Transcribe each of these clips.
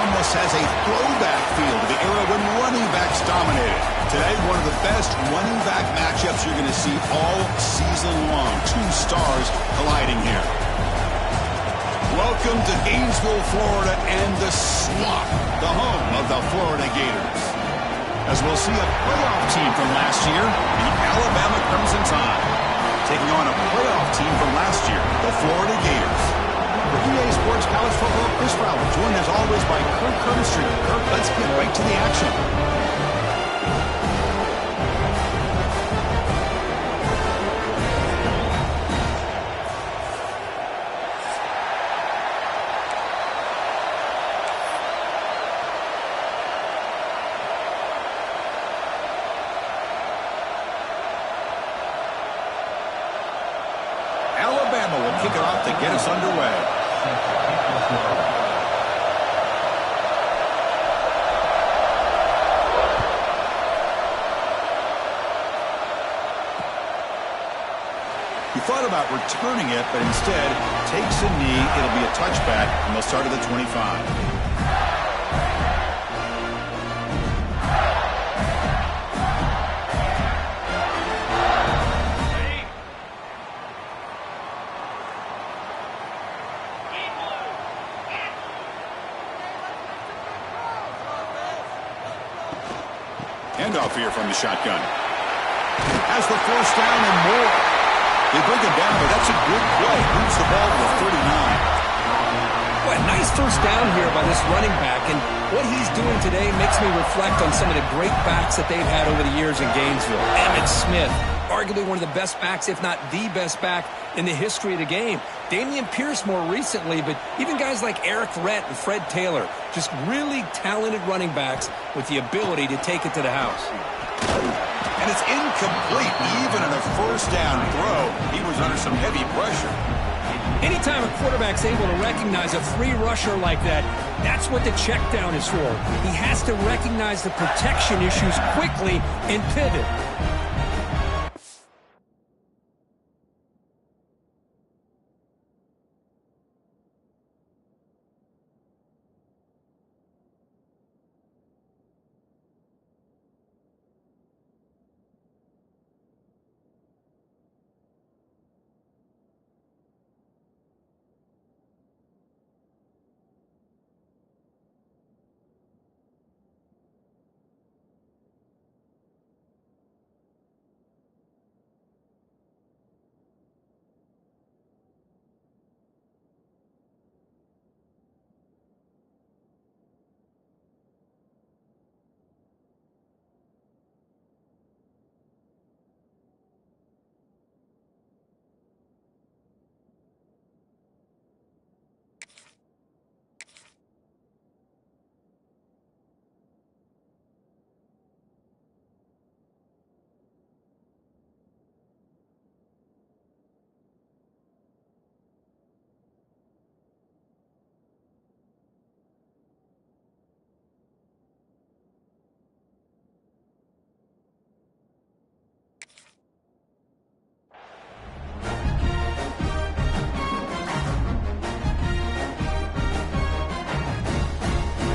almost has a throwback feel to the era when running backs dominated. Today, one of the best running back matchups you're going to see all season long. Two stars colliding here. Welcome to Gainesville, Florida, and the Swamp, the home of the Florida Gators. As we'll see a playoff team from last year, the Alabama Crimson Tide, taking on a playoff team from last year, the Florida Gators. For EA Sports College Football, Chris Fowler, joined as always by Kirk Curtis. Kirk, let's get right to the action. Alabama will kick it off to get us underway. He thought about returning it, but instead takes a knee. It'll be a touchback, and they'll start at the 25. Handoff here from the shotgun. Has the first down and more. They bring it down, but that's a good play. Moves the ball to the 39. Well, nice first down here by this running back, and what he's doing today makes me reflect on some of the great backs that they've had over the years in Gainesville. Emmitt Smith, arguably one of the best backs, if not the best back in the history of the game. Dameon Pierce more recently, but even guys like Eric Rhett and Fred Taylor, just really talented running backs with the ability to take it to the house. And it's incomplete. Even in a first down throw, he was under some heavy pressure. Anytime a quarterback's able to recognize a free rusher like that, that's what the check down is for. He has to recognize the protection issues quickly and pivot.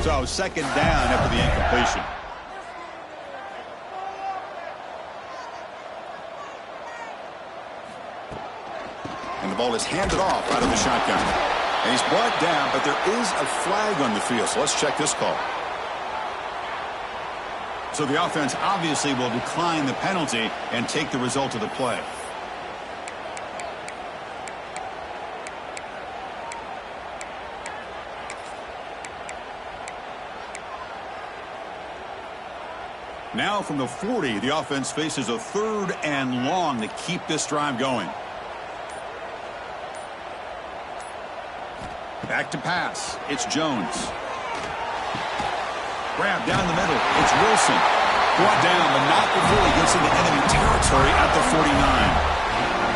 So second down after the incompletion. And the ball is handed off out of the shotgun. And he's brought down, but there is a flag on the field. So let's check this call. So the offense obviously will decline the penalty and take the result of the play. Now from the 40, the offense faces a 3rd and long to keep this drive going. Back to pass. It's Jones. Grab down the middle. It's Wilson. Brought down, but not before he gets into enemy territory at the 49.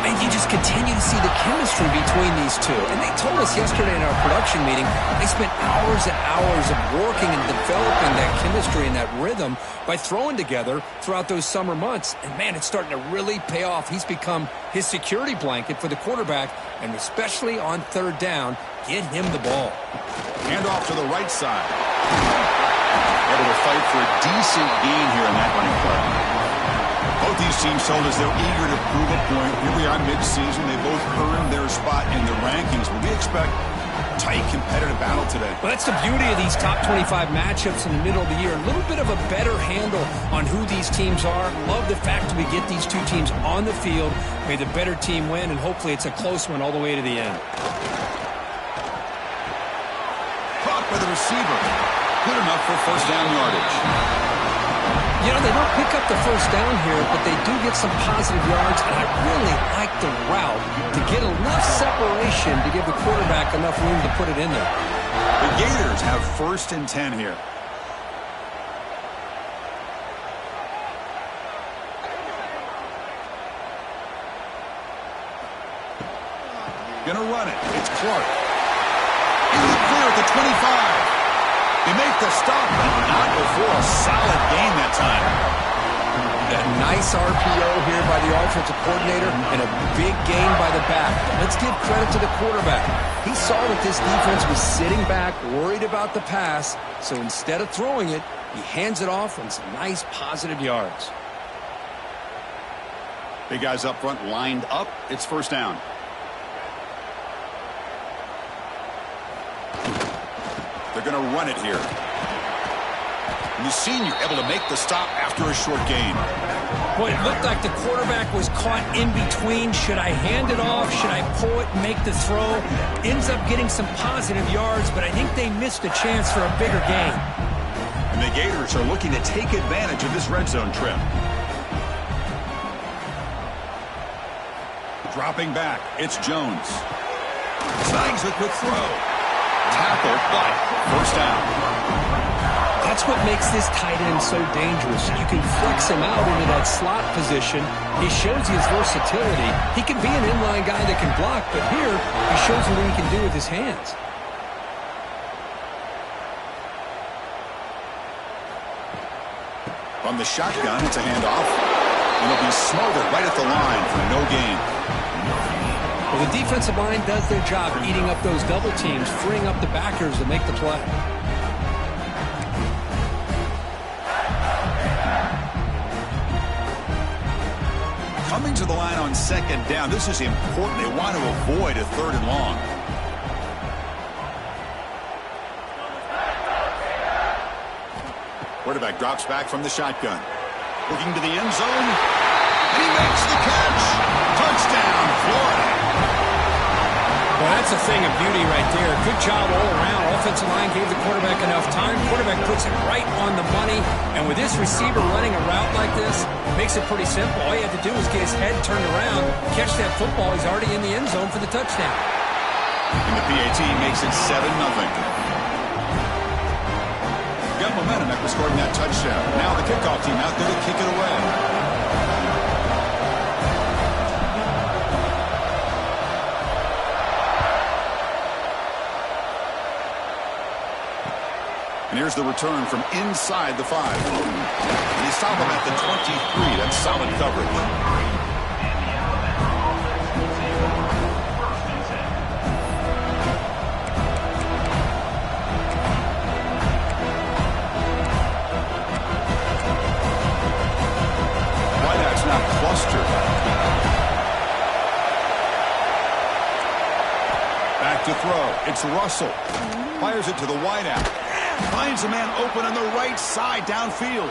And you just continue to see the chemistry between these two. And they told us yesterday in our production meeting, they spent hours and hours of working and developing that chemistry and that rhythm by throwing together throughout those summer months. And, man, it's starting to really pay off. He's become his security blanket for the quarterback, and especially on 3rd down, get him the ball. Hand off to the right side. Able to fight for a decent gain here in that running play. Both these teams told us they're eager to prove a point. Here we are mid-season. They both earned their spot in the rankings, but we expect a tight, competitive battle today. Well, that's the beauty of these top 25 matchups in the middle of the year. A little bit of a better handle on who these teams are. Love the fact that we get these two teams on the field. May the better team win, and hopefully it's a close one all the way to the end. Caught by the receiver. Good enough for first down yardage. You know, they don't pick up the first down here, but they do get some positive yards, and I really like the route to get enough separation to give the quarterback enough room to put it in there. The Gators have 1st and 10 here. Gonna run it. It's Clark. Into the clear at the 25. They make the stop, but not before a solid gain that time. A nice RPO here by the offensive coordinator and a big gain by the back. Let's give credit to the quarterback. He saw that this defense was sitting back, worried about the pass, so instead of throwing it, he hands it off on some nice positive yards. Big guys up front lined up. It's first down. They're going to run it here. And the senior able to make the stop after a short gain. Boy, it looked like the quarterback was caught in between. Should I hand it off? Should I pull it and make the throw? Ends up getting some positive yards, but I think they missed a chance for a bigger gain. And the Gators are looking to take advantage of this red zone trip. Dropping back, it's Jones. Snags a quick throw. Tackle, but first down. That's what makes this tight end so dangerous. You can flex him out into that slot position. He shows you his versatility. He can be an inline guy that can block, but here he shows you what he can do with his hands. From the shotgun, it's a handoff. And it'll be smothered right at the line for no gain. Well, the defensive line does their job eating up those double teams, freeing up the backers to make the play. Coming to the line on second down, this is important. They want to avoid a 3rd and long. Quarterback drops back from the shotgun. Looking to the end zone. And he makes the catch. Touchdown, Florida. Well, that's a thing of beauty right there. Good job all around. Offensive line gave the quarterback enough time. Quarterback puts it right on the money. And with this receiver running a route like this, makes it pretty simple. All you have to do is get his head turned around, catch that football. He's already in the end zone for the touchdown. And the PAT makes it 7-0. Got momentum after scoring that touchdown. Now the kickoff team out there to kick it away. And here's the return from inside the 5. And they stop him at the 23. That's solid coverage. Wideout's now clustered. Back to throw. It's Russell. Fires it to the wideout. Finds a man open on the right side downfield.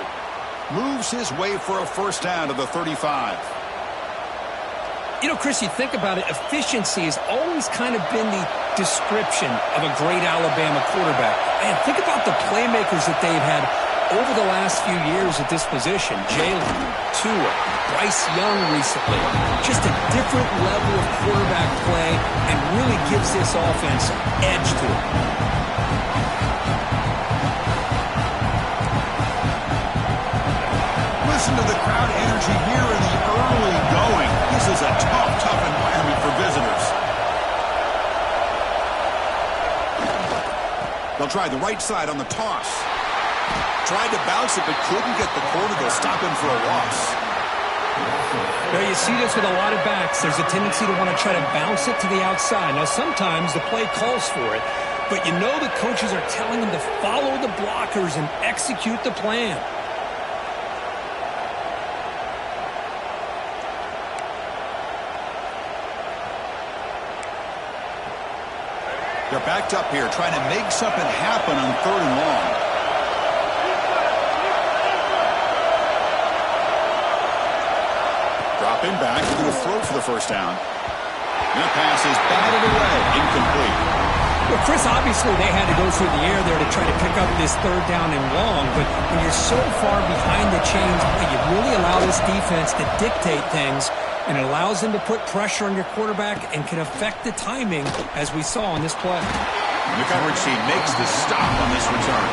Moves his way for a first down to the 35. You know, Chris, you think about it, efficiency has always kind of been the description of a great Alabama quarterback. Man, think about the playmakers that they've had over the last few years at this position. Jalen, Tua, Bryce Young recently. Just a different level of quarterback play and really gives this offense an edge to it. Listen to the crowd energy here in the early going. This is a tough environment for visitors. They'll try the right side on the toss. Tried to bounce it, but couldn't get the corner. They'll stop him for a loss. Now, you see this with a lot of backs. There's a tendency to want to try to bounce it to the outside. Now, sometimes the play calls for it, but you know the coaches are telling them to follow the blockers and execute the plan. They're backed up here, trying to make something happen on 3rd and long. Dropping back, they're going to throw for the first down. And the pass is batted away, incomplete. Well, Chris, obviously they had to go through the air there to try to pick up this 3rd down and long, but when you're so far behind the chains, you really allow this defense to dictate things, and it allows them to put pressure on your quarterback and can affect the timing, as we saw on this play. And the coverage team makes the stop on this return.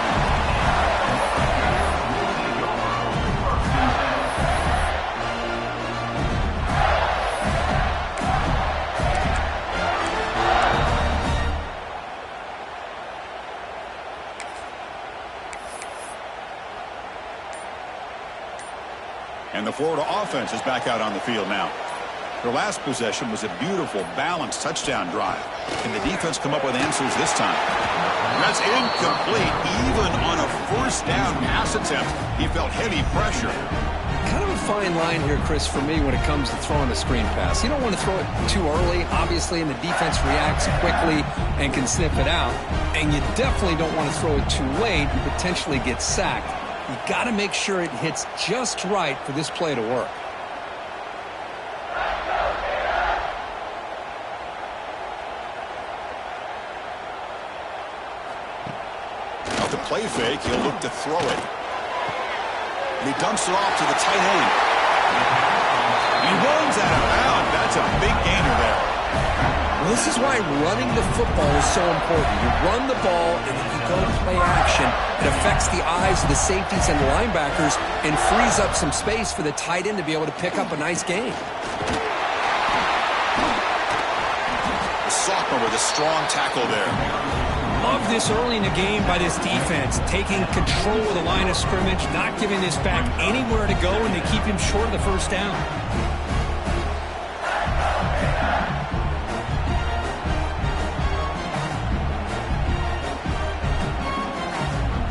And the Florida offense is back out on the field now. Their last possession was a beautiful, balanced touchdown drive. Can the defense come up with answers this time? That's incomplete. Even on a 1st down pass attempt, he felt heavy pressure. Kind of a fine line here, Chris, for me when it comes to throwing a screen pass. You don't want to throw it too early, obviously, and the defense reacts quickly and can sniff it out. And you definitely don't want to throw it too late and potentially get sacked. You got to make sure it hits just right for this play to work. Off the play fake, he'll look to throw it. And he dumps it off to the tight end. He runs out of bounds. That's a big gainer there. Well, this is why running the football is so important. You run the ball, and if you go to play action, it affects the eyes of the safeties and the linebackers and frees up some space for the tight end to be able to pick up a nice gain. The sophomore with a strong tackle there. Love this early in the game by this defense, taking control of the line of scrimmage, not giving this back anywhere to go, and they keep him short of the 1st down.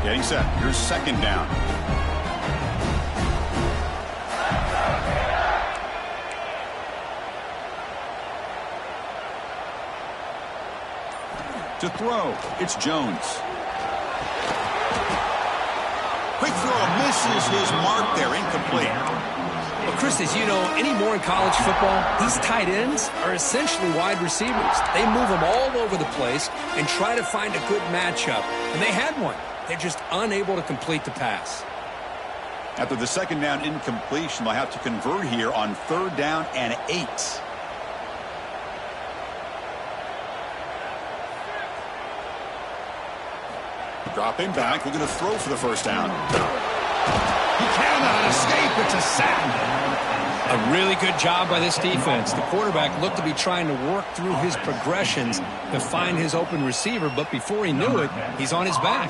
Getting set. Here's 2nd down. To throw, it's Jones. Quick throw, misses his mark there, incomplete. Well, Chris, as you know, anymore in college football, these tight ends are essentially wide receivers. They move them all over the place and try to find a good matchup, and they had one. They're just unable to complete the pass. After the 2nd down incompletion, they'll have to convert here on 3rd down and 8. Dropping back, we're going to throw for the 1st down. He cannot escape, it's a sack. A really good job by this defense. The quarterback looked to be trying to work through his progressions to find his open receiver, but before he knew it, he's on his back.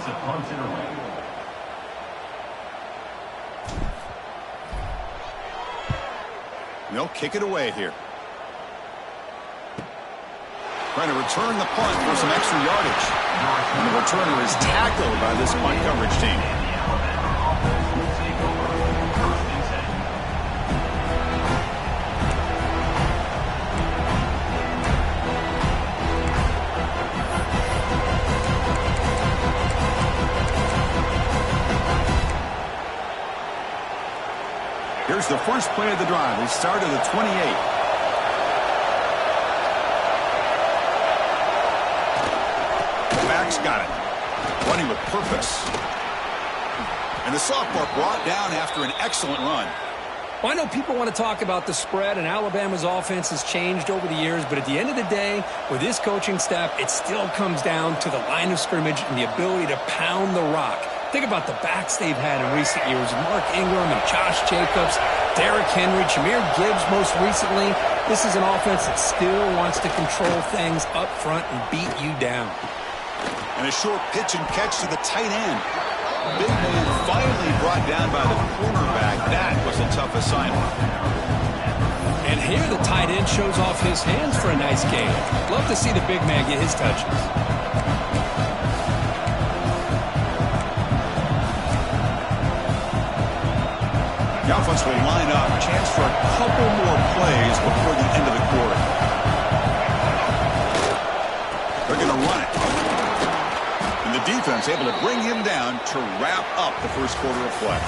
They'll kick it away here. Trying to return the punt for some extra yardage. And the returner is tackled by this punt coverage team. Here's the first play of the drive. They start at the 28. Got it. Running with purpose. And the sophomore brought down after an excellent run. Well, I know people want to talk about the spread, and Alabama's offense has changed over the years, but at the end of the day, with this coaching staff, it still comes down to the line of scrimmage and the ability to pound the rock. Think about the backs they've had in recent years. Mark Ingram and Josh Jacobs, Derrick Henry, Jahmyr Gibbs most recently. This is an offense that still wants to control things up front and beat you down. And a short pitch and catch to the tight end. Big man finally brought down by the cornerback. That was a tough assignment. And here the tight end shows off his hands for a nice game. Love to see the big man get his touches. The offense will line up. Chance for a couple more plays before the end of the quarter. They're going to run it. And the defense able to bring him down to wrap up the first quarter of play.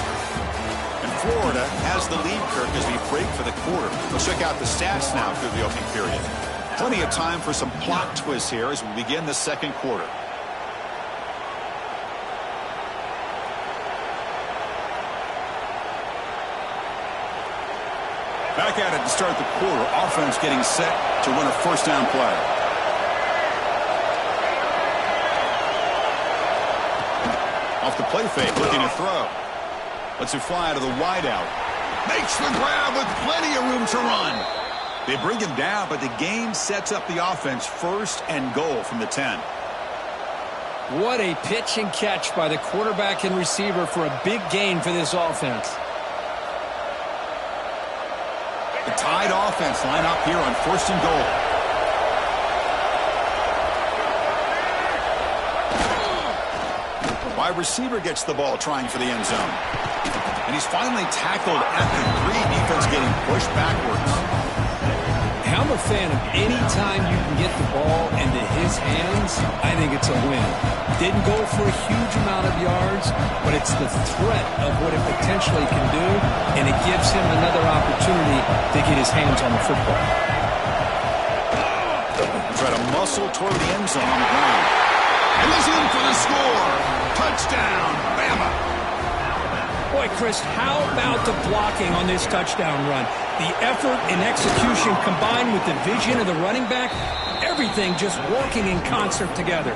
And Florida has the lead, Kirk, as we break for the quarter. Let's check out the stats now through the opening period. Plenty of time for some plot twists here as we begin the second quarter. Back at it to start the quarter. Offense getting set to win a first down play. Off the play fake, looking to throw. Lets it fly out of the wideout. Makes the grab with plenty of room to run. They bring him down, but the game sets up the offense first and goal from the 10. What a pitch and catch by the quarterback and receiver for a big gain for this offense. The Tide offense line up here on first and goal. Wide receiver gets the ball trying for the end zone. And he's finally tackled at the 3. Defense getting pushed backwards. I'm a fan of any time you can get the ball into his hands. I think it's a win. Didn't go for a huge amount of yards, but it's the threat of what it potentially can do, and it gives him another opportunity to get his hands on the football. Try to muscle toward the end zone on the ground. And he's in for the score. Touchdown, Bama. Boy, Chris, how about the blocking on this touchdown run? The effort and execution combined with the vision of the running back, everything just working in concert together.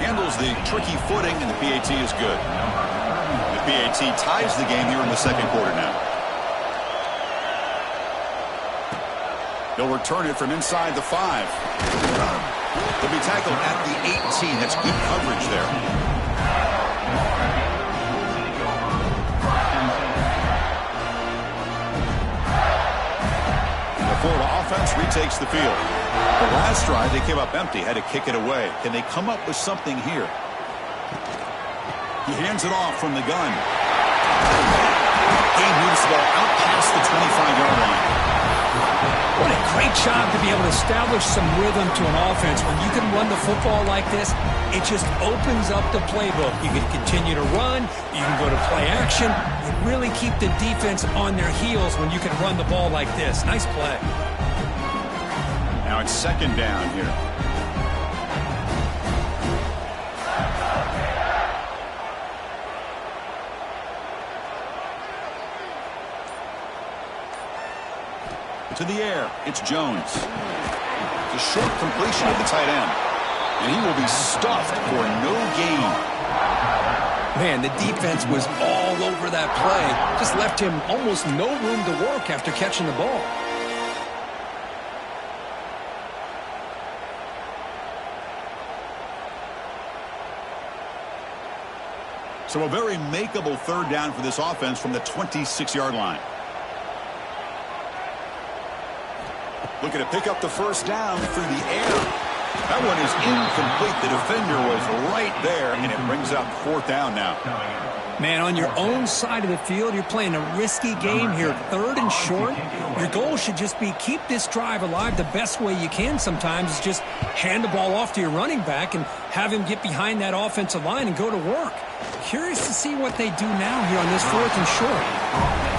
Handles the tricky footing, and the PAT is good. The PAT ties the game here in the second quarter now. They'll return it from inside the 5. They'll be tackled at the 18. That's good coverage there. Florida offense retakes the field. The last drive, they came up empty, had to kick it away. Can they come up with something here? He hands it off from the gun. He moves the ball out past the 25-yard line. What a great job to be able to establish some rhythm to an offense. When you can run the football like this, it just opens up the playbook. You can continue to run. You can go to play action. You really keep the defense on their heels when you can run the ball like this. Nice play. Now it's second down here. To the air, it's Jones. It's a short completion of the tight end. And he will be stuffed for no gain. Man, the defense was all over that play. Just left him almost no room to work after catching the ball. So a very makeable third down for this offense from the 26-yard line. Looking to pick up the first down through the air. That one is incomplete. The defender was right there, and it brings up fourth down now. Man, on your own side of the field, you're playing a risky game here. Third and short. Your goal should just be keep this drive alive the best way you can sometimes is just hand the ball off to your running back and have him get behind that offensive line and go to work. Curious to see what they do now here on this fourth and short.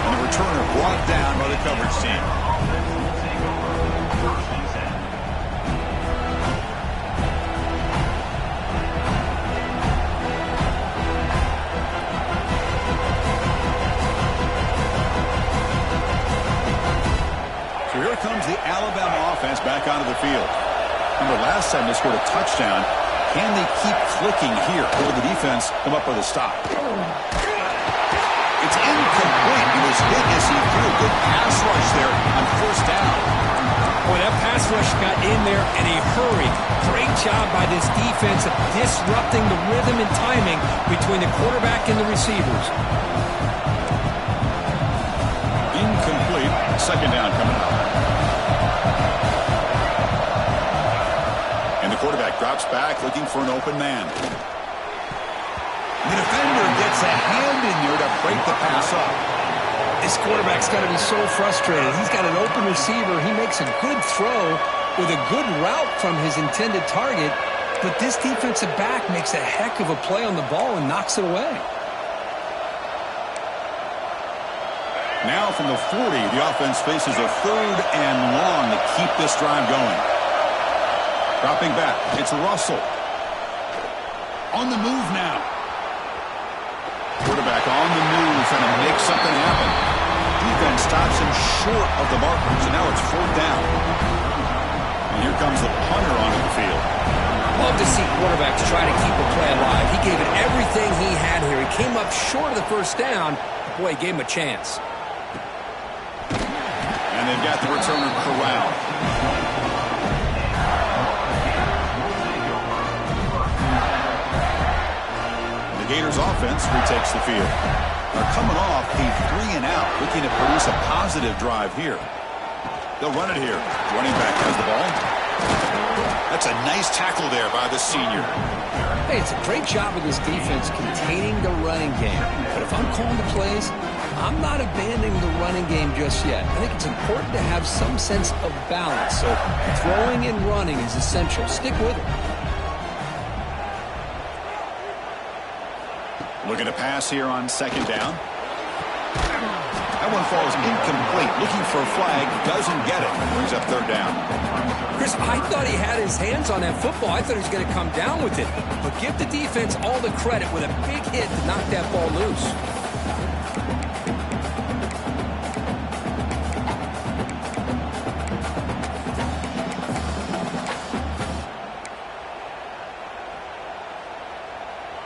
And the returner brought down by the coverage team. So here comes the Alabama offense back onto the field. Remember last time they scored a touchdown. Can they keep clicking here? Or will the defense come up with a stop? It's incomplete. He was hit as he threw a good pass rush there on first down. Boy, that pass rush got in there in a hurry. Great job by this defense of disrupting the rhythm and timing between the quarterback and the receivers. Incomplete. Second down coming up. And the quarterback drops back looking for an open man. The defender gets a hand in there to break the pass up. This quarterback's got to be so frustrated. He's got an open receiver. He makes a good throw with a good route from his intended target, but this defensive back makes a heck of a play on the ball and knocks it away. Now from the 40, the offense faces a 3rd and long to keep this drive going. Dropping back, it's Russell. On the move now. Quarterback on the move, trying to make something happen. Defense stops him short of the marker, so now it's 4th down. And here comes the punter onto the field. Love to see quarterbacks try to keep a play alive. He gave it everything he had here. He came up short of the 1st down. Boy, he gave him a chance. And they've got the returner corralled. The Gators offense retakes the field. They're coming off a 3-and-out, looking to produce a positive drive here. They'll run it here. Running back has the ball. That's a nice tackle there by the senior. Hey, it's a great job of this defense containing the running game. But if I'm calling the plays, I'm not abandoning the running game just yet. I think it's important to have some sense of balance. So throwing and running is essential. Stick with it. Looking to pass here on 2nd down. That one falls incomplete. Looking for a flag. Doesn't get it. Brings up 3rd down. Chris, I thought he had his hands on that football. I thought he was going to come down with it. But give the defense all the credit with a big hit to knock that ball loose.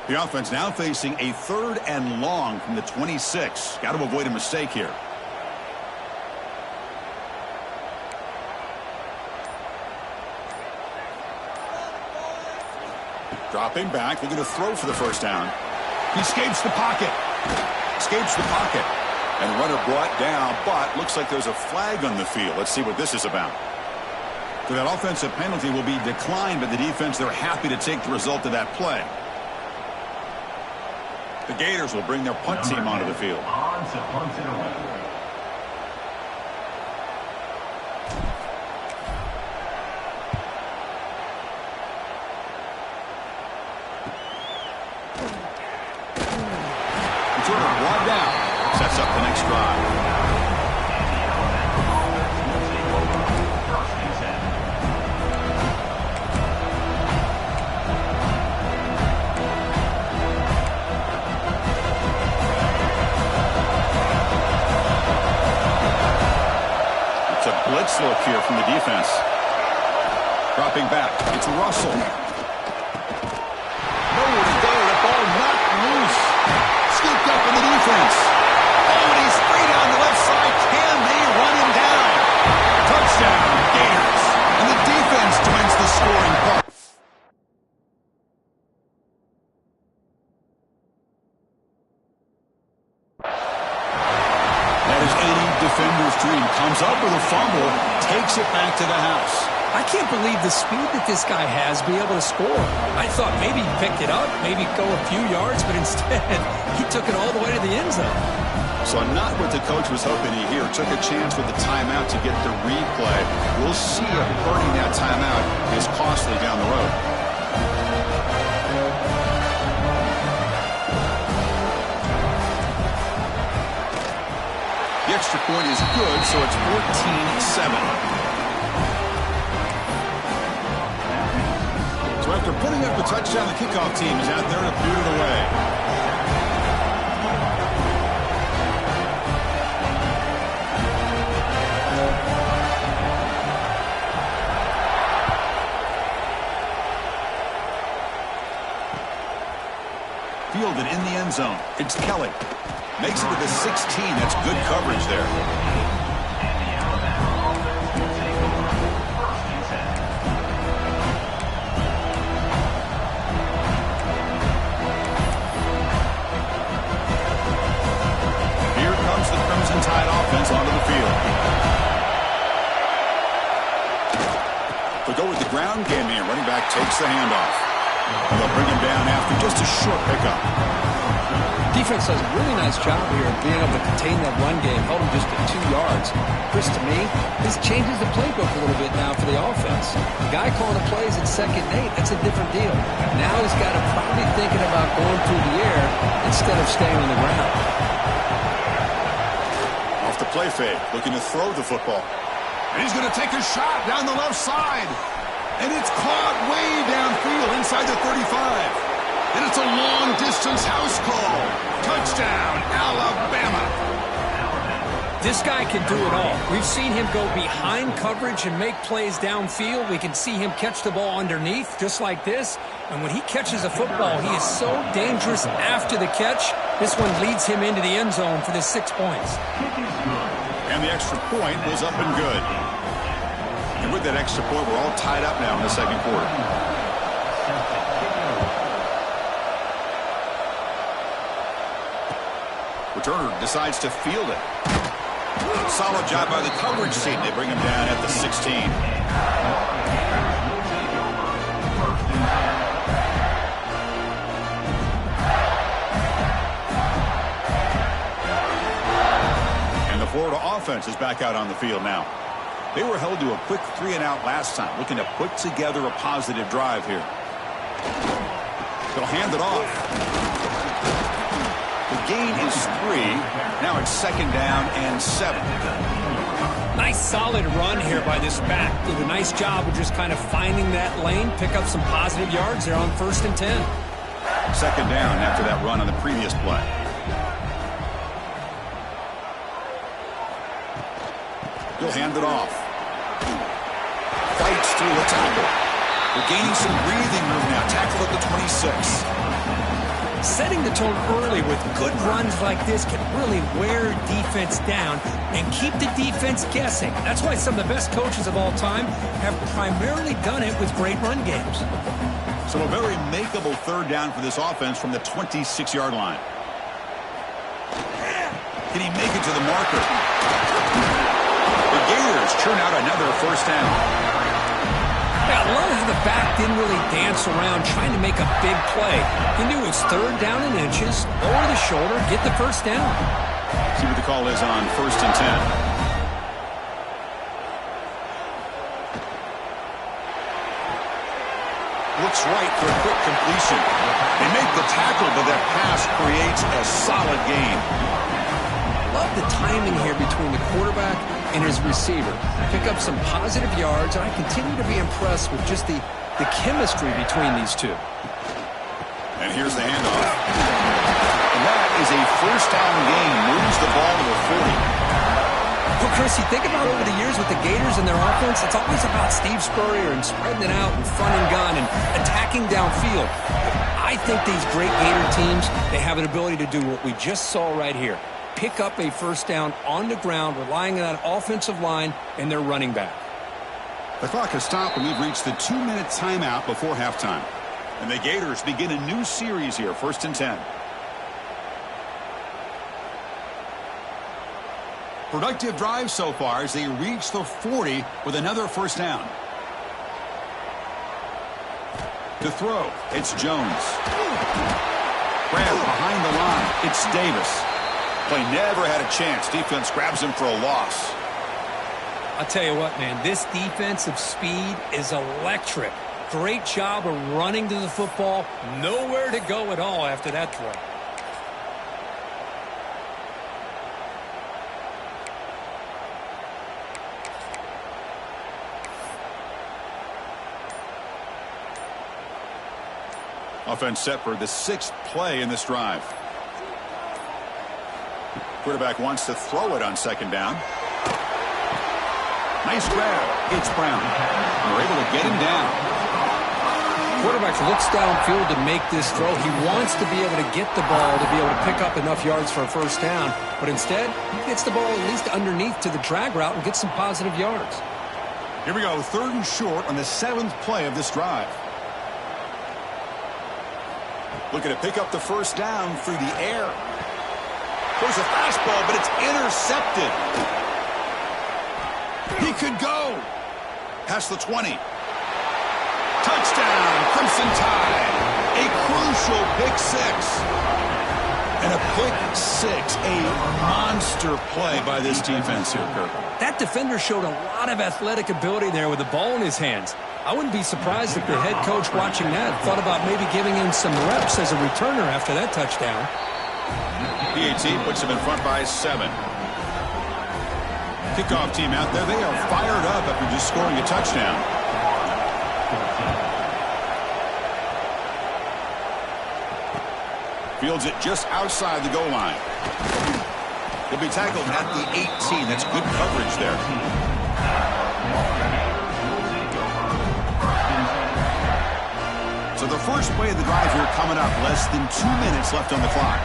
The offense now facing a 3rd and long from the 26. Got to avoid a mistake here. Dropping back, looking to throw for the 1st down. He escapes the pocket. Escapes the pocket. And runner brought down, but looks like there's a flag on the field. Let's see what this is about. So that offensive penalty will be declined by the defense. They're happy to take the result of that play. The Gators will bring their punt team onto the field. On to punt it away. Returner brought down. Sets up the next drive. Blitz look here from the defense. Dropping back. It's Russell. Nowhere to go. The ball knocked loose. Scooped up in the defense. Oh, and he's free down the left side. Can they run him down? Touchdown, Gators. And the defense joins the scoring part. Defender's dream. Comes up with a fumble, takes it back to the house. I can't believe the speed that this guy has to be able to score. I thought maybe he picked it up, maybe go a few yards, but instead he took it all the way to the end zone. So not what the coach was hoping to hear. Took a chance with the timeout to get the replay. We'll see if burning that timeout is costly down the road. The extra point is good, so it's 14-7. So after putting up the touchdown, the kickoff team is out there to boot it away. Fielded in the end zone. It's Kelly. Makes it to the 16. That's good coverage there. Here comes the Crimson Tide offense onto the field. They'll go with the ground game here. Running back takes the handoff. They'll bring him down after just a short pickup. Defense does a really nice job here of being able to contain that run game, held him just at 2 yards. Chris, to me, this changes the playbook a little bit now for the offense. The guy calling the plays at 2nd and 8, that's a different deal. Now he's got to probably thinking about going through the air instead of staying on the ground. Off the play fake, looking to throw the football. And he's going to take a shot down the left side. And it's caught way downfield inside the 35. And it's a long-distance house call. Touchdown, Alabama. This guy can do it all. We've seen him go behind coverage and make plays downfield. We can see him catch the ball underneath, just like this. And when he catches a football, he is so dangerous after the catch. This one leads him into the end zone for the 6 points. And the extra point was up and good. And with that extra point, we're all tied up now in the second quarter. Returner decides to field it. Solid job by the coverage team. They bring him down at the 16. And the Florida offense is back out on the field now. They were held to a quick 3-and-out last time, looking to put together a positive drive here. They'll hand it off. The gain is 3. Now it's 2nd down and 7. Nice solid run here by this back. Did a nice job of just kind of finding that lane, pick up some positive yards there on 1st and 10. 2nd down after that run on the previous play. He'll hand it off. Fights through the tackle. They're gaining some breathing room now. Tackle at the 26. Setting the tone early with good runs like this can really wear defense down and keep the defense guessing. That's why some of the best coaches of all time have primarily done it with great run games. So a very makeable 3rd down for this offense from the 26-yard line. Can he make it to the marker? The Gators churn out another 1st down. I love how the back didn't really dance around trying to make a big play. He knew it was 3rd down and inches, lower the shoulder, get the 1st down. See what the call is on 1st and 10. Looks right for a quick completion. They make the tackle, but that pass creates a solid gain. Love the timing here between the quarterback and his receiver. Pick up some positive yards, and I continue to be impressed with just the chemistry between these two. And here's the handoff. And that is a 1st down gain. Moves the ball to the 40. Well, Chris, you think about over the years with the Gators and their offense, it's always about Steve Spurrier and spreading it out and front and gun and attacking downfield. I think these great Gator teams, they have an ability to do what we just saw right here. Pick up a 1st down on the ground, relying on that offensive line and their running back. The clock has stopped, and we've reached the 2-minute timeout before halftime. And the Gators begin a new series here, 1st and 10. Productive drive so far as they reach the 40 with another 1st down. To throw, it's Jones. Grab behind the line, it's Davis. Play never had a chance. Defense grabs him for a loss. I'll tell you what, man, this defensive speed is electric. Great job of running to the football. Nowhere to go at all after that throw. Offense set for the 6th play in this drive. Quarterback wants to throw it on 2nd down. Nice grab. It's Brown. They're able to get him down. Quarterback looks downfield to make this throw. He wants to be able to get the ball to be able to pick up enough yards for a 1st down. But instead, he gets the ball at least underneath to the drag route and gets some positive yards. Here we go. 3rd and short on the 7th play of this drive. Looking to pick up the 1st down through the air. There's a fastball, but it's intercepted. He could go. Past the 20. Touchdown, Crimson Tide. A crucial pick six. And a pick six, a monster play by this defense here, Kirk. That defender showed a lot of athletic ability there with the ball in his hands. I wouldn't be surprised if the head coach watching that thought about maybe giving him some reps as a returner after that touchdown. PAT puts him in front by 7. Kickoff team out there. They are fired up after just scoring a touchdown. Fields it just outside the goal line. He'll be tackled at the 18. That's good coverage there. So the first play of the drive here coming up. Less than 2 minutes left on the clock.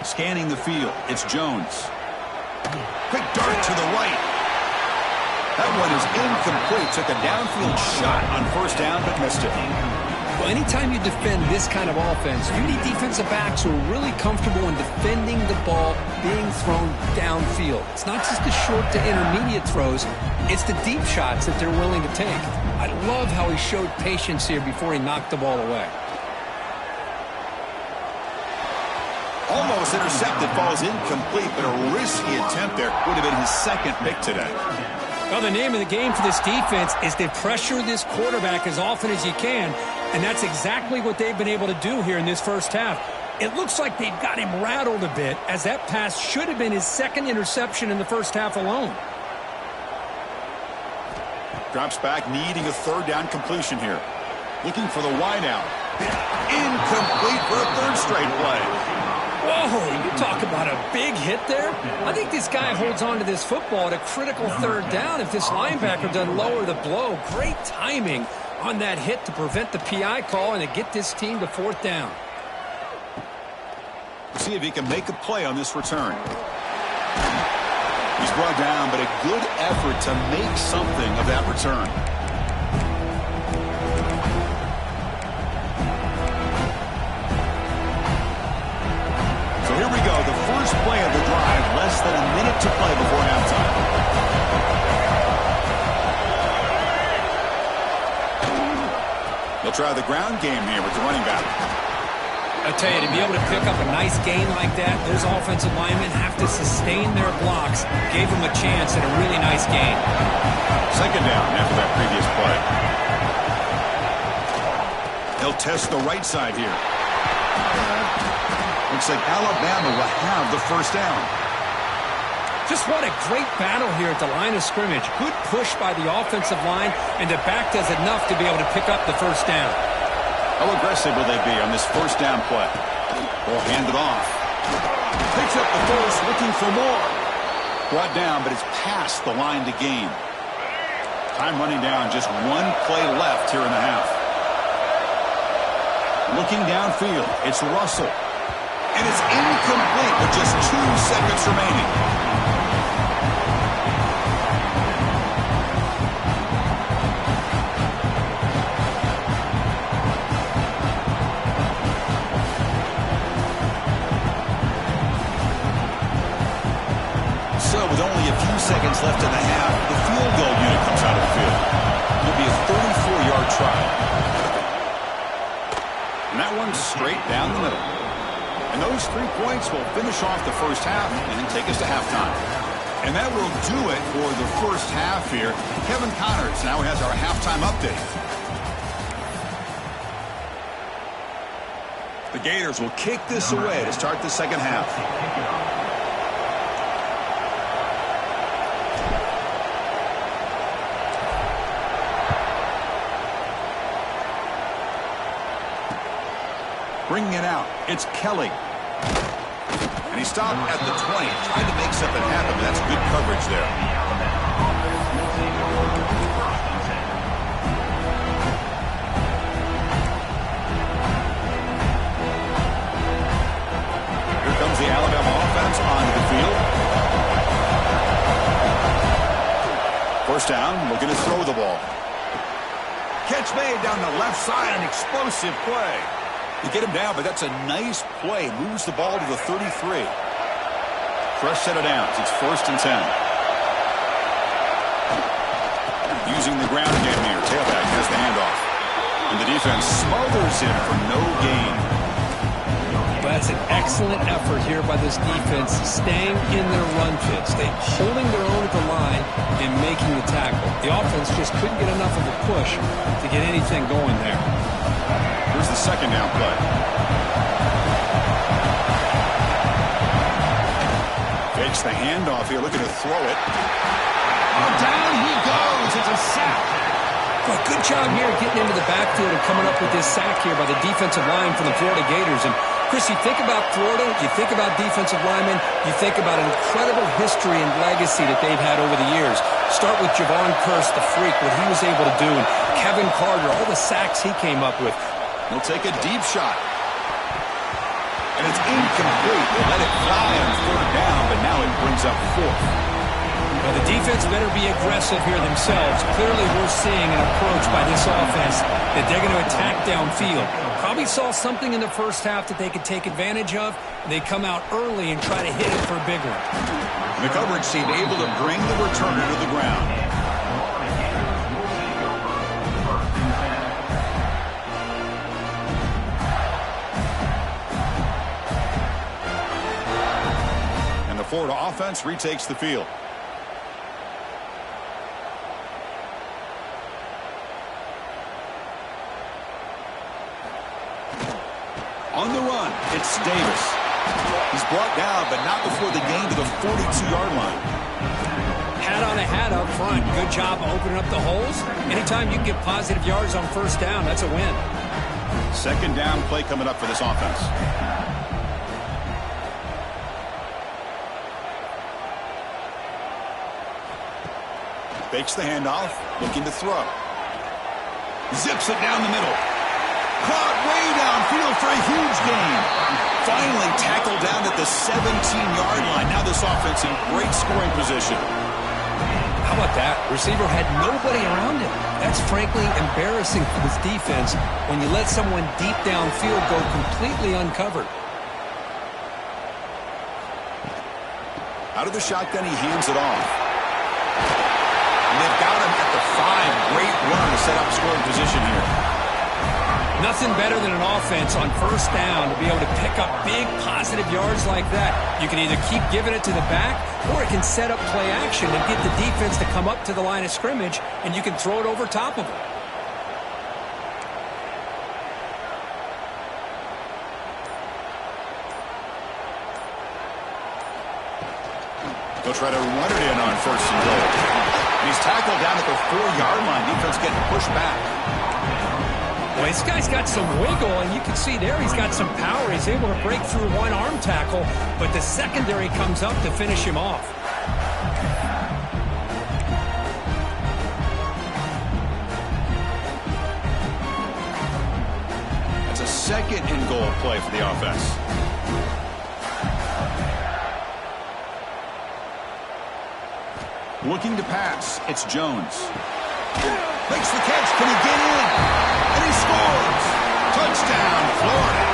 Scanning the field. It's Jones. Quick dart to the right. That one is incomplete. Took a downfield shot on first down, but missed it. Well, anytime you defend this kind of offense, you need defensive backs who are really comfortable in defending the ball being thrown downfield. It's not just the short to intermediate throws. It's the deep shots that they're willing to take. I love how he showed patience here before he knocked the ball away. Almost intercepted, falls incomplete, but a risky attempt there. Would have been his second pick today. Well, the name of the game for this defense is to pressure this quarterback as often as you can, and that's exactly what they've been able to do here in this first half. It looks like they've got him rattled a bit, as that pass should have been his second interception in the first half alone. Drops back, needing a third down completion here. Looking for the wideout. Incomplete for a third straight play. Whoa, you talk about a big hit there. I think this guy holds on to this football at a critical third down if this linebacker doesn't lower the blow. Great timing on that hit to prevent the PI call and to get this team to fourth down. See if he can make a play on this return. He's brought down, but a good effort to make something of that return. So here we go, the first play of the drive, less than a minute to play before halftime. They'll try the ground game here with the running back. I tell you, to be able to pick up a nice gain like that, those offensive linemen have to sustain their blocks. Gave them a chance at a really nice gain. Second down after that previous play. They'll test the right side here. Looks like Alabama will have the first down. Just what a great battle here at the line of scrimmage. Good push by the offensive line, and the back does enough to be able to pick up the first down. How aggressive will they be on this first down play? Ball handed off. Picks up the first, looking for more. Brought down, but it's past the line to gain. Time running down, just one play left here in the half. Looking downfield, it's Russell. And it's incomplete with just 2 seconds remaining. So with only a few seconds left in the half, the field goal unit comes out of the field. It'll be a 34-yard try. And that one's straight down the middle. And those 3 points will finish off the first half and take us to halftime. And that will do it for the first half here. Kevin Connors now has our halftime update. The Gators will kick this away to start the second half. Bringing it out, it's Kelly. And he stopped at the 20, trying to make something happen, but that's good coverage there. Here comes the Alabama offense onto the field. First down, looking to throw the ball. Catch made down the left side, an explosive play. You get him down, but that's a nice play. Moves the ball to the 33. Fresh set of downs. It's 1st and 10. Using the ground game here. Tailback has the hand. And the defense smothers him for no gain. That's an excellent effort here by this defense, staying in their run fit, staying holding their own at the line and making the tackle. The offense just couldn't get enough of a push to get anything going there. Here's the second down play. Fakes the handoff here, looking to throw it. Oh, down he goes. It's a sack. Well, good job here getting into the backfield and coming up with this sack here by the defensive line from the Florida Gators. And Chris, you think about Florida, you think about defensive linemen, you think about an incredible history and legacy that they've had over the years. Start with Javon Kearse, the freak, what he was able to do, and Kevin Carter, all the sacks he came up with. He'll take a deep shot. And it's incomplete. They let it fly on third down, but now it brings up fourth. Well, the defense better be aggressive here themselves. Clearly, we're seeing an approach by this offense that they're going to attack downfield. Probably saw something in the first half that they could take advantage of. They come out early and try to hit it for a big one. The coverage team able to bring the returner to the ground. And the Florida offense retakes the field. On the run, it's Davis. He's brought down, but not before the gain to the 42-yard line. Hat on a hat up front. Good job opening up the holes. Anytime you can get positive yards on first down, that's a win. Second down play coming up for this offense. Fakes the handoff, looking to throw. Zips it down the middle. Caught way downfield for a huge gain. Finally tackled down at the 17-yard line. Now this offense in great scoring position. How about that? Receiver had nobody around him. That's frankly embarrassing for this defense when you let someone deep downfield go completely uncovered. Out of the shotgun, he hands it off. And they've got him at the 5. Great run to set up scoring position here. Nothing better than an offense on first down to be able to pick up big positive yards like that. You can either keep giving it to the back, or it can set up play action and get the defense to come up to the line of scrimmage, and you can throw it over top of them. They'll try to run it in on first and goal. And he's tackled down at the 4-yard line. Defense getting pushed back. Well, this guy's got some wiggle, and you can see there he's got some power. He's able to break through one arm tackle, but the secondary comes up to finish him off. That's a second and goal play for the offense. Looking to pass, it's Jones. Makes the catch. Can he get in? And he scores. Touchdown, Florida.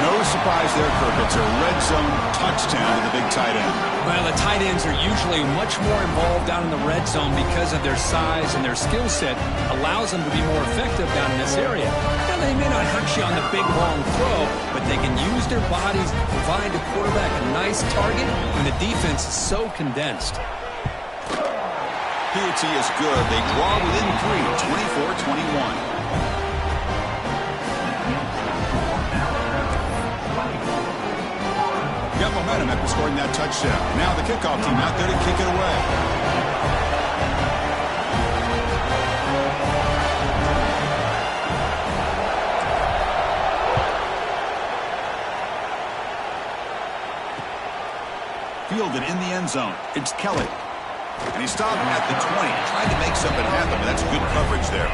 No surprise there, Kirk. It's a red zone touchdown to the big tight end. Well, the tight ends are usually much more involved down in the red zone because of their size, and their skill set allows them to be more effective down in this area. Now, they may not hurt you on the big, long throw, but they can use their bodies to provide the quarterback a nice target when the defense is so condensed. PAT is good. They draw within 3, 24-21. Got momentum after scoring that touchdown. Now the kickoff team out there to kick it away. Fielded in the end zone. It's Kelly. And he stopped at the 20, trying to make something happen, but that's good coverage there.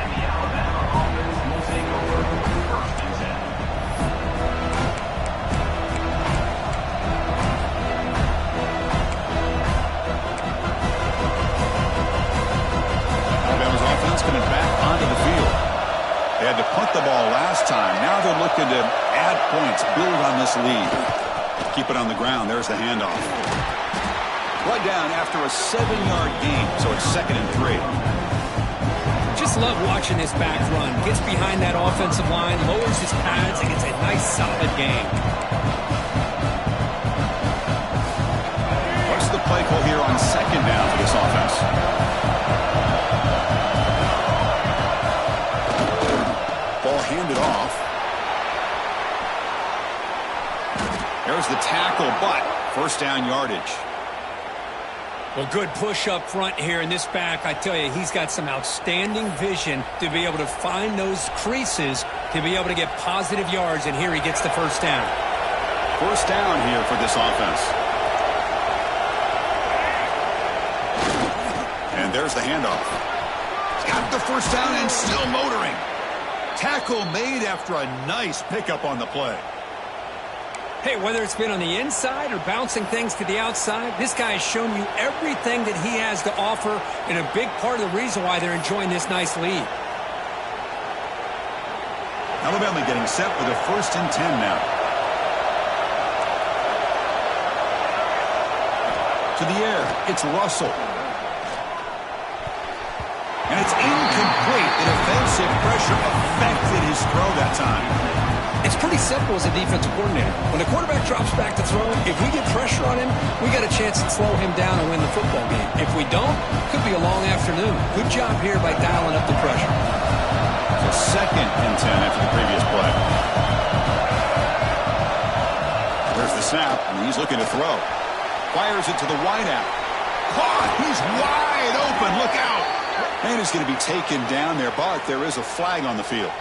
Alabama's offense coming back onto the field. They had to punt the ball last time. Now they're looking to add points, build on this lead. Keep it on the ground. There's the handoff. Brought down after a 7-yard gain, so it's 2nd and 3. Just love watching this back run. Gets behind that offensive line, lowers his pads, and gets a nice, solid gain. What's the play call here on second down for this offense? Ball handed off. There's the tackle, but first down yardage. Well, good push up front here in this back. I tell you, he's got some outstanding vision to be able to find those creases to be able to get positive yards, and here he gets the first down. First down here for this offense. And there's the handoff. He's got the first down and still motoring. Tackle made after a nice pickup on the play. Hey, whether it's been on the inside or bouncing things to the outside, this guy has shown you everything that he has to offer, and a big part of the reason why they're enjoying this nice lead. Alabama getting set with a 1st and 10 now. To the air, it's Russell. And it's incomplete. The defensive pressure affected his throw that time. It's pretty simple as a defensive coordinator. When the quarterback drops back to throw, if we get pressure on him, we got a chance to slow him down and win the football game. If we don't, could be a long afternoon. Good job here by dialing up the pressure. So 2nd and 10 after the previous play. There's the snap, and he's looking to throw. Fires it to the wideout. Caught! He's wide open. Look out! And he's going to be taken down there, but there is a flag on the field.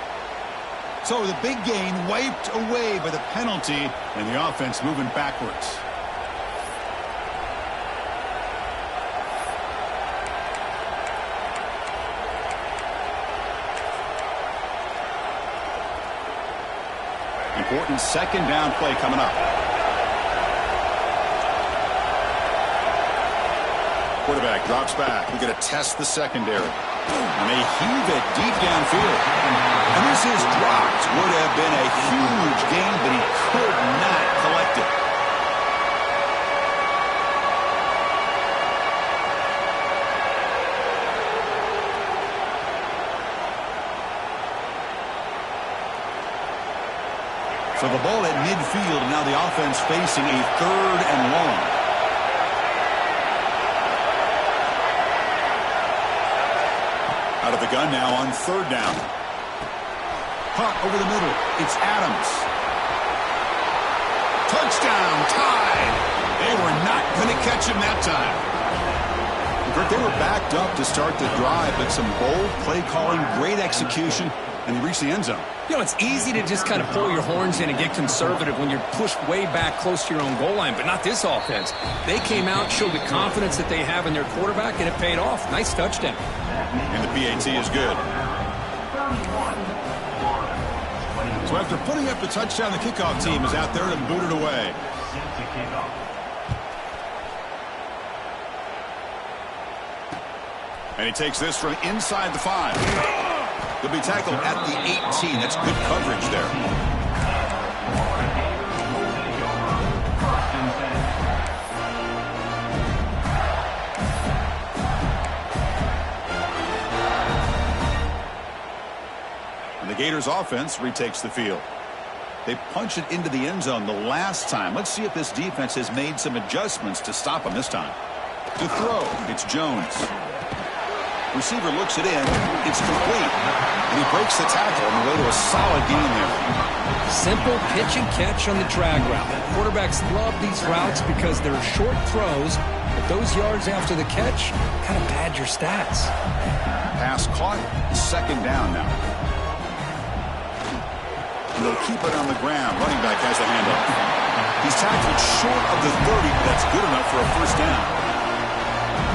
So the big gain wiped away by the penalty, and the offense moving backwards. Important 2nd down play coming up. Quarterback drops back. We're going to test the secondary. And they heave it deep downfield. And this is dropped. Would have been a huge gain, but he could not collect it. So the ball at midfield, and now the offense facing a 3rd and long. Out of the gun now on 3rd down. Caught over the middle. It's Adams. Touchdown, tied. They were not going to catch him that time. They were backed up to start the drive, but some bold play calling, great execution, and they reached the end zone. You know, it's easy to just kind of pull your horns in and get conservative when you're pushed way back close to your own goal line, but not this offense. They came out, showed the confidence that they have in their quarterback, and it paid off. Nice touchdown. And the PAT is good. So after putting up the touchdown, the kickoff team is out there to boot it away. And he takes this from inside the 5. He'll be tackled at the 18. That's good coverage there. The Gators offense retakes the field. They punch it into the end zone the last time. Let's see if this defense has made some adjustments to stop them this time. To throw, it's Jones. Receiver looks it in. It's complete. And he breaks the tackle on the way to a solid gain there. Simple pitch and catch on the drag route. Quarterbacks love these routes because they're short throws, but those yards after the catch kind of pad your stats. Pass caught. 2nd down now. They'll keep it on the ground. Running back has the handoff. He's tackled short of the 30, but that's good enough for a 1st down.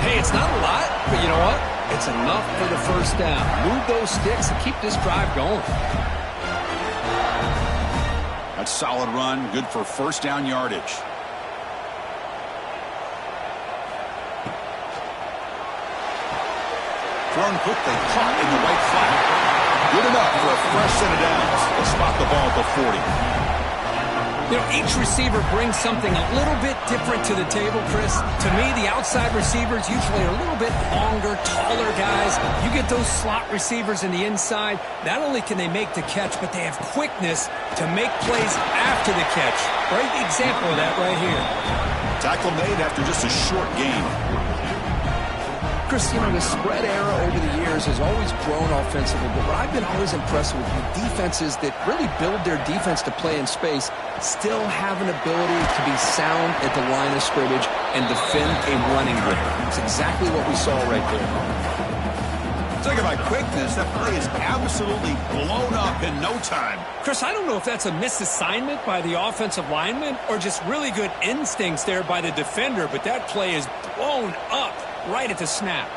Hey, it's not a lot, but you know what? It's enough for the 1st down. Move those sticks and keep this drive going. That's solid run. Good for 1st down yardage. Thrown quickly. Caught in the right flat. Good enough for a fresh set of downs. They'll spot the ball at the 40. You know, each receiver brings something a little bit different to the table, Chris. To me, the outside receivers usually are a little bit longer, taller guys. You get those slot receivers in the inside, not only can they make the catch, but they have quickness to make plays after the catch. Great example of that right here. Tackle made after just a short gain. Chris, you know, the spread era over the years has always grown offensively, but what I've been always impressed with defenses that really build their defense to play in space still have an ability to be sound at the line of scrimmage and defend a running game. It's exactly what we saw right there. Talking about quickness, that play is absolutely blown up in no time. Chris, I don't know if that's a misassignment by the offensive lineman or just really good instincts there by the defender, but that play is blown up right at the snap.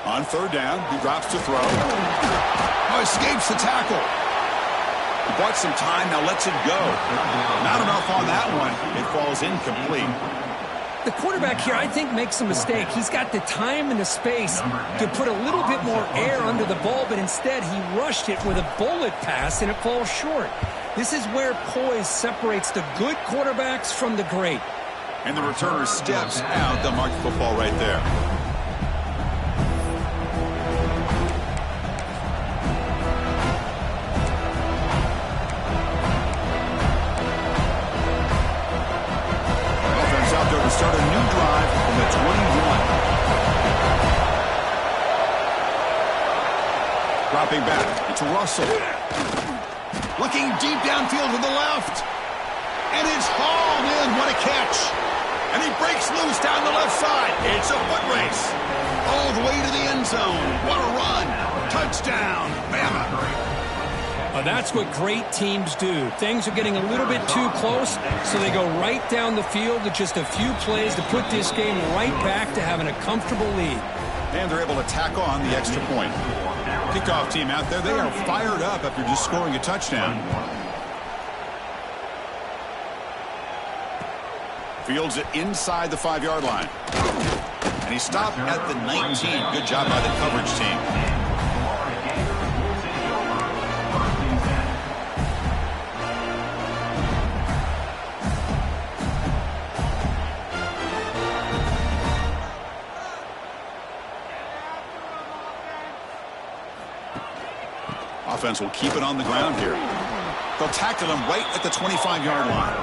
On third down, he drops to throw. Oh, escapes the tackle. He bought some time, now lets it go. Not enough on that one. It falls incomplete. The quarterback here, I think, makes a mistake. He's got the time and the space to put a little bit more air under the ball, but instead he rushed it with a bullet pass, and it falls short. This is where poise separates the good quarterbacks from the great. And the returner steps out. They'll mark the football right there. Offense out there to start a new drive from the 21. Dropping back. It's Russell. Looking deep downfield to the left. And it's hauled in. What a catch. And he breaks loose down the left side. It's a foot race. All the way to the end zone. What a run. Touchdown. Bama. Well, that's what great teams do. Things are getting a little bit too close, so they go right down the field with just a few plays to put this game right back to having a comfortable lead. And they're able to tack on the extra point. Kickoff team out there, they are fired up after just scoring a touchdown. Fields it inside the 5-yard line. And he stopped at the 19. Good job by the coverage team. Offense will keep it on the ground here. They'll tackle him right at the 25-yard line.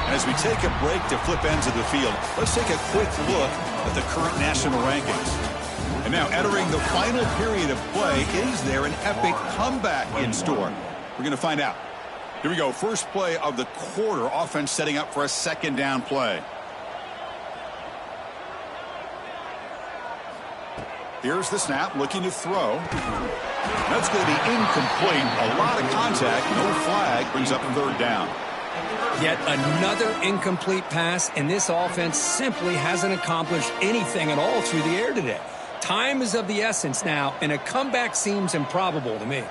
And as we take a break to flip ends of the field, let's take a quick look at the current national rankings. And now entering the final period of play, is there an epic comeback in store? We're going to find out. Here we go. First play of the quarter. Offense setting up for a second down play. Here's the snap. Looking to throw. That's going to be incomplete. A lot of contact. No flag. Brings up third down. Yet another incomplete pass, and this offense simply hasn't accomplished anything at all through the air today. Time is of the essence now, and a comeback seems improbable to me.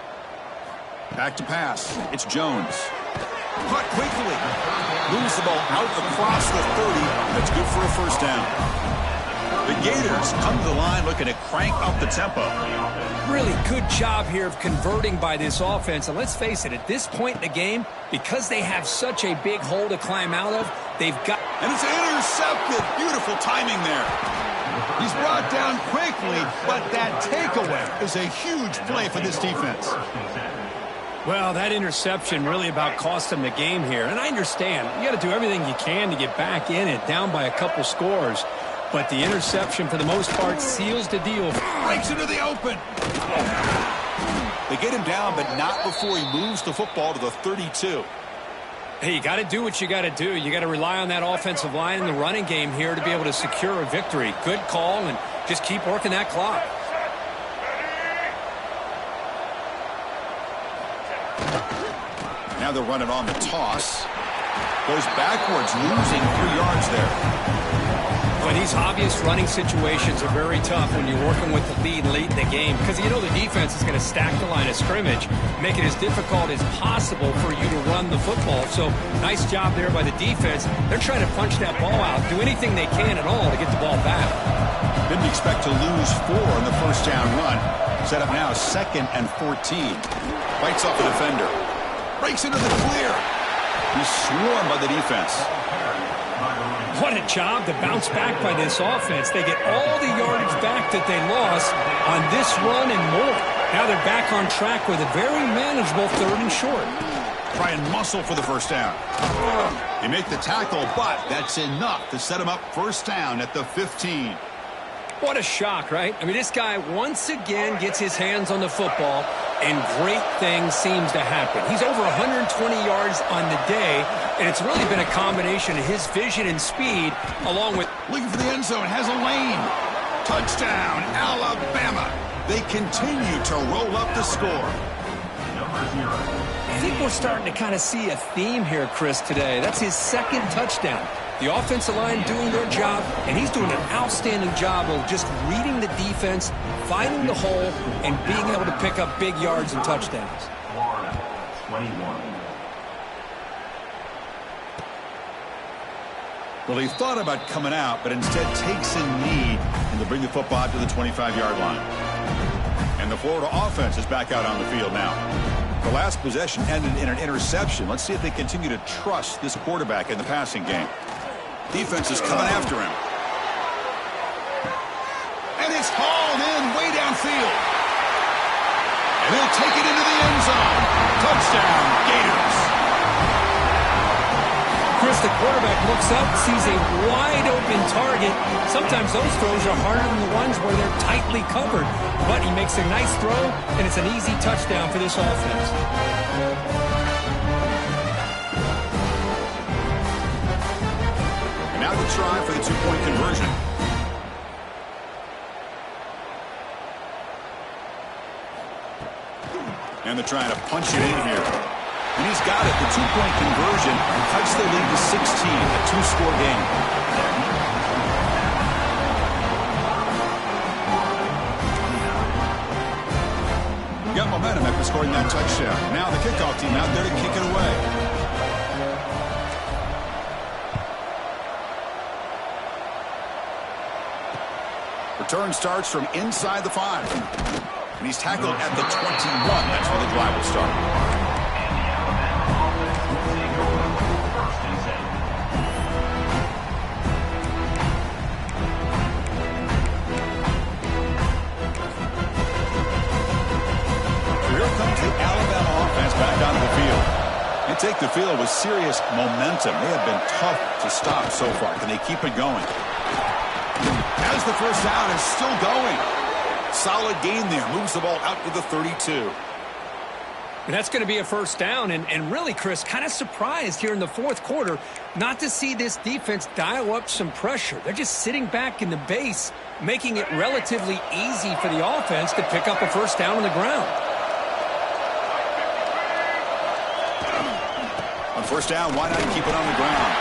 Back to pass. It's Jones. Caught quickly. Moves the ball out across the 30. That's good for a first down. The Gators come to the line looking to crank up the tempo. Really good job here of converting by this offense. And let's face it, at this point in the game, because they have such a big hole to climb out of, they've got... And it's intercepted. Beautiful timing there. He's brought down quickly, but that takeaway is a huge play for this defense. Well, that interception really about cost them the game here. And I understand. You got to do everything you can to get back in it, down by a couple scores. But the interception, for the most part, seals the deal. Breaks into the open. They get him down, but not before he moves the football to the 32. Hey, you got to do what you got to do. You got to rely on that offensive line in the running game here to be able to secure a victory. Good call, and just keep working that clock. Now they'll run it on the toss. Goes backwards, losing 3 yards there. But These obvious running situations are very tough when you're working with the lead late in the game because you know the defense is going to stack the line of scrimmage, make it as difficult as possible for you to run the football. So nice job there by the defense. They're trying to punch that ball out, do anything they can at all to get the ball back. Didn't expect to lose 4 in the first down run. Set up now 2nd and 14. Fights off the defender. Breaks into the clear. He's swarmed by the defense. What a job to bounce back by this offense. They get all the yardage back that they lost on this run and more. Now they're back on track with a very manageable 3rd and short. Try and muscle for the first down. They make the tackle, but that's enough to set him up first down at the 15. What a shock, right? I mean, this guy once again gets his hands on the football, and great things seems to happen. He's over 120 yards on the day, and it's really been a combination of his vision and speed, along with... Looking for the end zone, has a lane. Touchdown, Alabama. They continue to roll up the score. I think we're starting to kind of see a theme here, Chris, today. That's his 2nd touchdown. The offensive line doing their job, and he's doing an outstanding job of just reading the defense, finding the hole, and being able to pick up big yards and touchdowns. Florida, 21. Well, he thought about coming out, but instead takes a knee and to bring the football out to the 25-yard line. And the Florida offense is back out on the field now. The last possession ended in an interception. Let's see if they continue to trust this quarterback in the passing game. Defense is coming after him. And it's hauled in way downfield. And he'll take it into the end zone. Touchdown, Gators. Chris, the quarterback looks up, sees a wide-open target. Sometimes those throws are harder than the ones where they're tightly covered. But he makes a nice throw, and it's an easy touchdown for this offense. Now the try for the 2-point conversion. And they're trying to punch it in here. And he's got it. The 2-point conversion cuts the lead to 16, a 2-score game. Got momentum after scoring that touchdown. Now the kickoff team out there to kick it away. Return starts from inside the 5. And he's tackled at the 21. That's where the drive will start. So here comes the Alabama offense back onto the field. They take the field with serious momentum. They have been tough to stop so far. Can they keep it going? As the first down is still going. Solid gain there. Moves the ball out to the 32. And that's going to be a first down. And really, Chris, kind of surprised here in the 4th quarter not to see this defense dial up some pressure. They're just sitting back in the base, making it relatively easy for the offense to pick up a first down on the ground. On first down, why not keep it on the ground?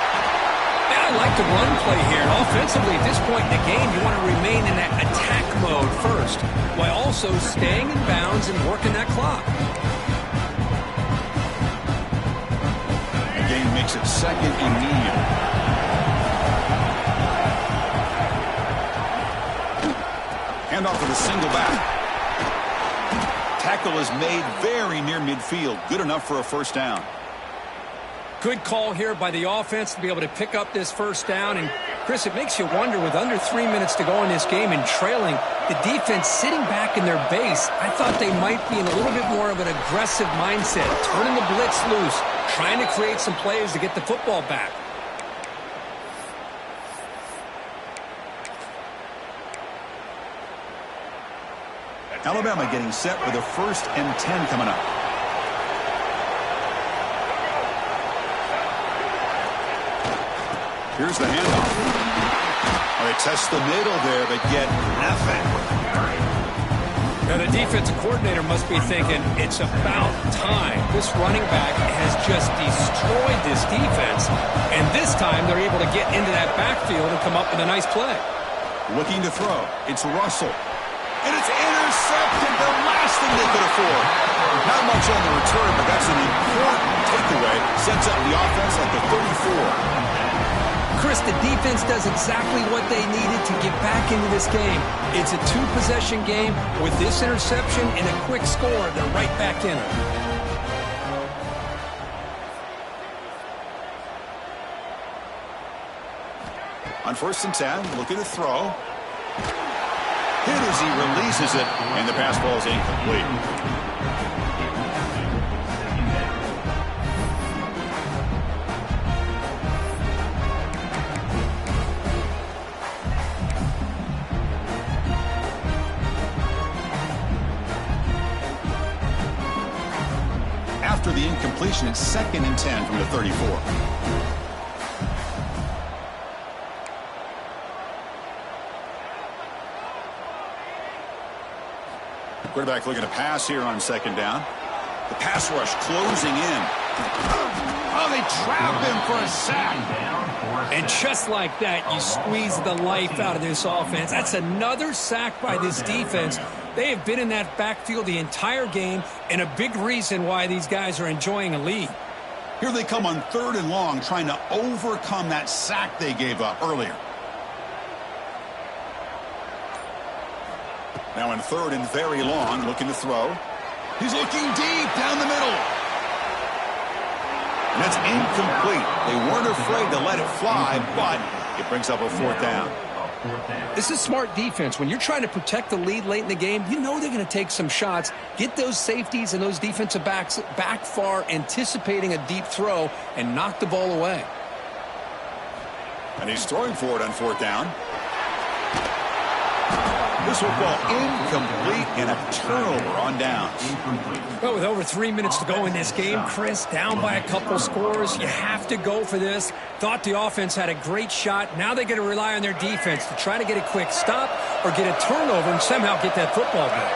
I like the run play here. Offensively, at this point in the game, you want to remain in that attack mode first, while also staying in bounds and working that clock. The game makes it 2nd and medium. Handoff for the single back. Tackle is made very near midfield. Good enough for a first down. Good call here by the offense to be able to pick up this first down. And, Chris, it makes you wonder, with under 3 minutes to go in this game and trailing, the defense sitting back in their base, I thought they might be in a little bit more of an aggressive mindset, turning the blitz loose, trying to create some plays to get the football back. Alabama getting set with a 1st and 10 coming up. Here's the handoff. They test the middle there, but get nothing. Now, the defensive coordinator must be thinking, it's about time. This running back has just destroyed this defense, and this time they're able to get into that backfield and come up with a nice play. Looking to throw. It's Russell. And it's intercepted, the last thing they could afford. Not much on the return, but that's an important takeaway. Sets up the offense at the 34. Chris, the defense does exactly what they needed to get back into this game. It's a two-possession game. With this interception and a quick score, they're right back in it. On 1st and 10, looking to throw. Hit as he releases it, and the pass ball is incomplete. After the incompletion, it's 2nd and 10 from the 34. Quarterback looking to pass here on 2nd down. The pass rush closing in. Oh, they trap him for a sack. And just like that, you squeeze the life out of this offense. That's another sack by this defense. They have been in that backfield the entire game, and a big reason why these guys are enjoying a lead. Here they come on 3rd and long, trying to overcome that sack they gave up earlier. Now in 3rd and very long, looking to throw. He's looking deep down the middle. And that's incomplete. They weren't afraid to let it fly, but it brings up a 4th down. This is smart defense. When you're trying to protect the lead late in the game, you know they're going to take some shots, get those safeties and those defensive backs back far, anticipating a deep throw, and knock the ball away. And he's throwing for it on 4th down. This football incomplete and a turnover on downs. Well, with over 3 minutes to go in this game, Chris, down by a couple scores, you have to go for this. Thought the offense had a great shot. Now they got to rely on their defense to try to get a quick stop or get a turnover and somehow get that football back.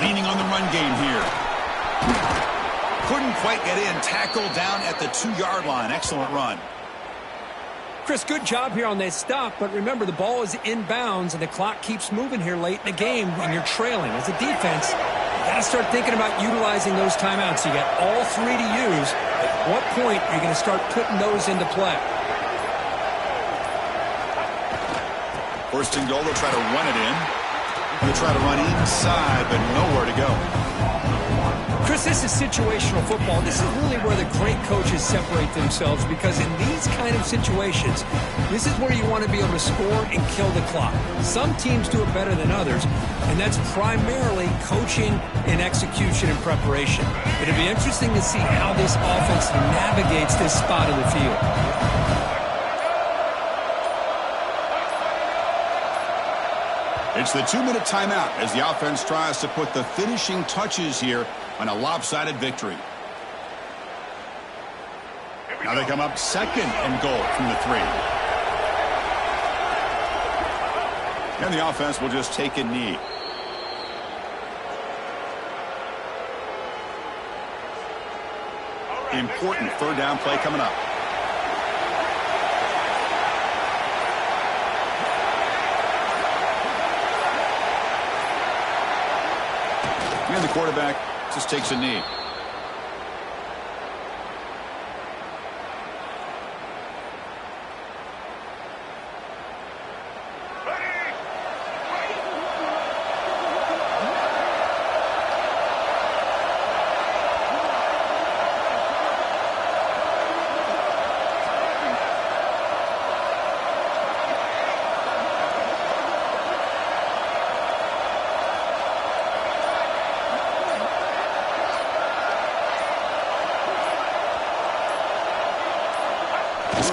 Leaning on the run game here. Couldn't quite get in. Tackled down at the 2-yard line. Excellent run. Chris, good job here on that stop, but remember, the ball is inbounds, and the clock keeps moving here late in the game, and you're trailing. As a defense, you got to start thinking about utilizing those timeouts. You got all 3 to use. At what point are you going to start putting those into play? 1st and goal, they'll try to run it in. They'll try to run inside, but nowhere to go. Chris, this is situational football. This is really where the great coaches separate themselves, because in these kind of situations, this is where you want to be able to score and kill the clock. Some teams do it better than others, and that's primarily coaching and execution and preparation. It'll be interesting to see how this offense navigates this spot of the field. It's the 2-minute timeout as the offense tries to put the finishing touches here on a lopsided victory. Now they come up 2nd and goal from the 3. And the offense will just take a knee. Important 3rd down play coming up. And the quarterback just takes a knee.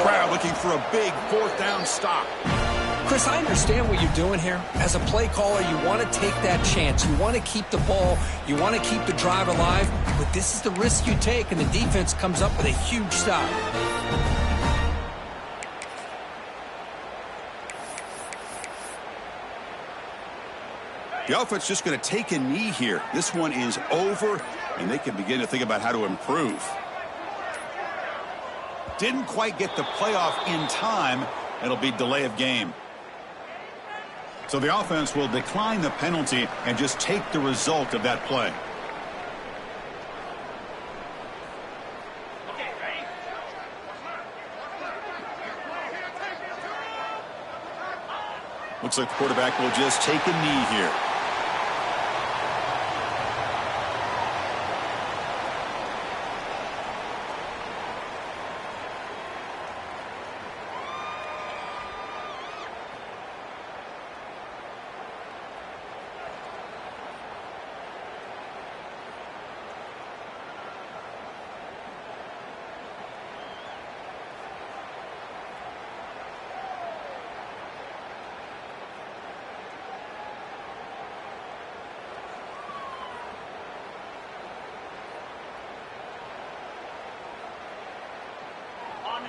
Crowd looking for a big 4th down stop. Chris, I understand what you're doing here. As a play caller, you want to take that chance. You want to keep the ball. You want to keep the drive alive. But this is the risk you take, and the defense comes up with a huge stop. The offense just going to take a knee here. This one is over, and they can begin to think about how to improve. Didn't quite get the playoff in time. It'll be delay of game. So the offense will decline the penalty and just take the result of that play. Looks like the quarterback will just take a knee here.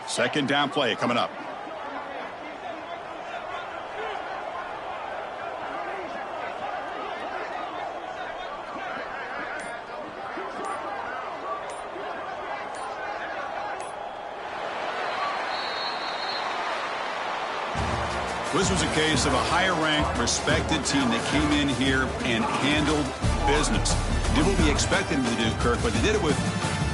Second down play coming up. This was a case of a higher-ranked, respected team that came in here and handled business. Did what we expected them to do, Kirk, but they did it with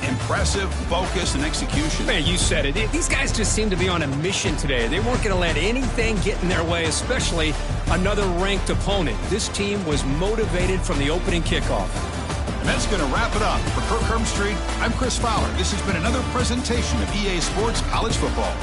impressive focus and execution. Man, you said it. These guys just seem to be on a mission today. They weren't going to let anything get in their way, especially another ranked opponent. This team was motivated from the opening kickoff. And that's going to wrap it up. For Kirk Herbstreit, I'm Chris Fowler. This has been another presentation of EA Sports College Football.